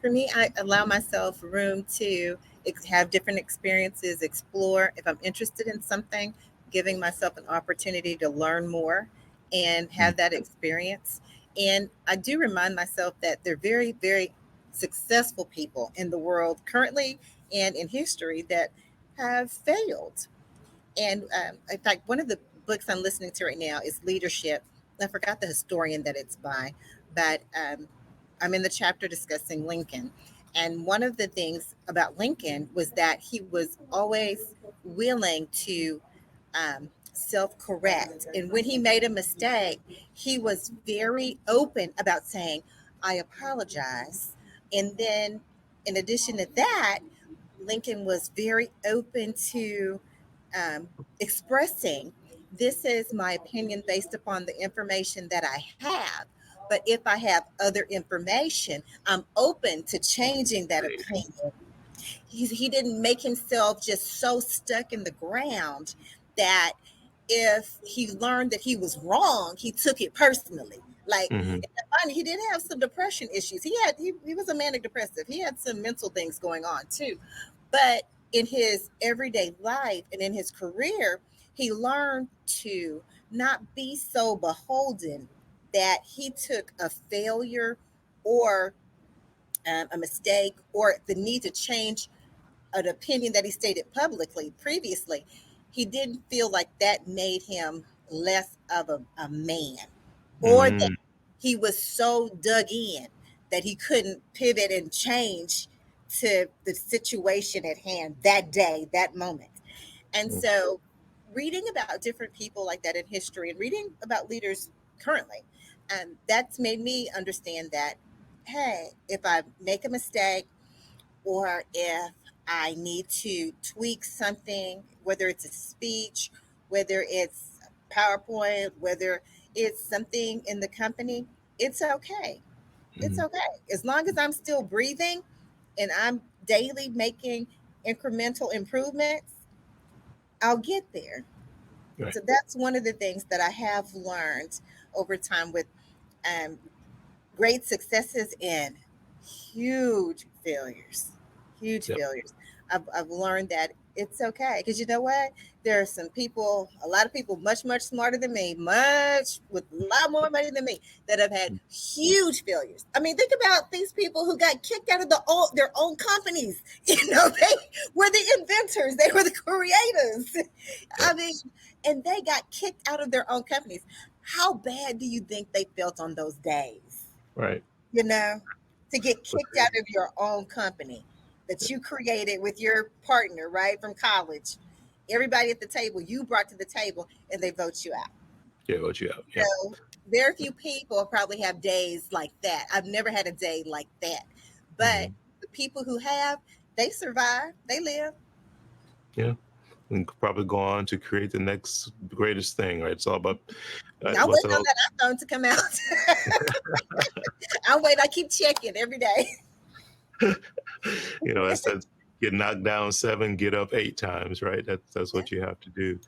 For me, I allow myself room to have different experiences, explore. If I'm interested in something, giving myself an opportunity to learn more and Mm. have that experience. And I do remind myself that they're very, very successful people in the world currently and in history that have failed. And in fact, one of the books I'm listening to right now is Leadership. I forgot the historian that it's by, but I'm in the chapter discussing Lincoln. And one of the things about Lincoln was that he was always willing to self correct. And when he made a mistake, he was very open about saying, I apologize. And then, in addition to that, Lincoln was very open to expressing, this is my opinion based upon the information that I have. But if I have other information, I'm open to changing that Right. opinion. He didn't make himself just so stuck in the ground that if he learned that he was wrong, he took it personally. Like, Hmm. he did have some depression issues. He was a manic depressive. He had some mental things going on too. But in his everyday life and in his career, he learned to not be so beholden that he took a failure or a mistake or the need to change an opinion that he stated publicly previously. He didn't feel like that made him less of a man, or that Mm. he was so dug in that he couldn't pivot and change to the situation at hand that day, that moment. And so, reading about different people like that in history and reading about leaders currently, that's made me understand that, hey, if I make a mistake or if I need to tweak something, whether it's a speech, whether it's PowerPoint, whether it's something in the company, it's okay. It's Mm. okay. As long as I'm still breathing and I'm daily making incremental improvements, I'll get there. Right. So that's one of the things that I have learned over time with um, great successes and huge failures. Huge Yep. failures. I've learned that it's okay because you know what? There are some people, a lot of people, much much smarter than me, much with a lot more money than me, that have had huge failures. I mean, think about these people who got kicked out of their own companies. They were the inventors, they were the creators. I Yep. mean, and they got kicked out of their own companies. How bad do you think they felt on those days? Right. you know, to get But kicked out of your own company that you created with your partner, right, from college. Everybody at the table you brought to the table, and they vote you out. yeah, what you out. Yep. So very few people probably have days like that. I've never had a day like that. But Hmm. the people who have, they survive, they live. Yeah. And probably go on to create the next greatest thing, right? It's all about I'm what's waiting on all. that iPhone to come out. I'm waiting. I keep checking every day. I said, get knocked down 7, get up 8 times, right? That's Yeah. what you have to do.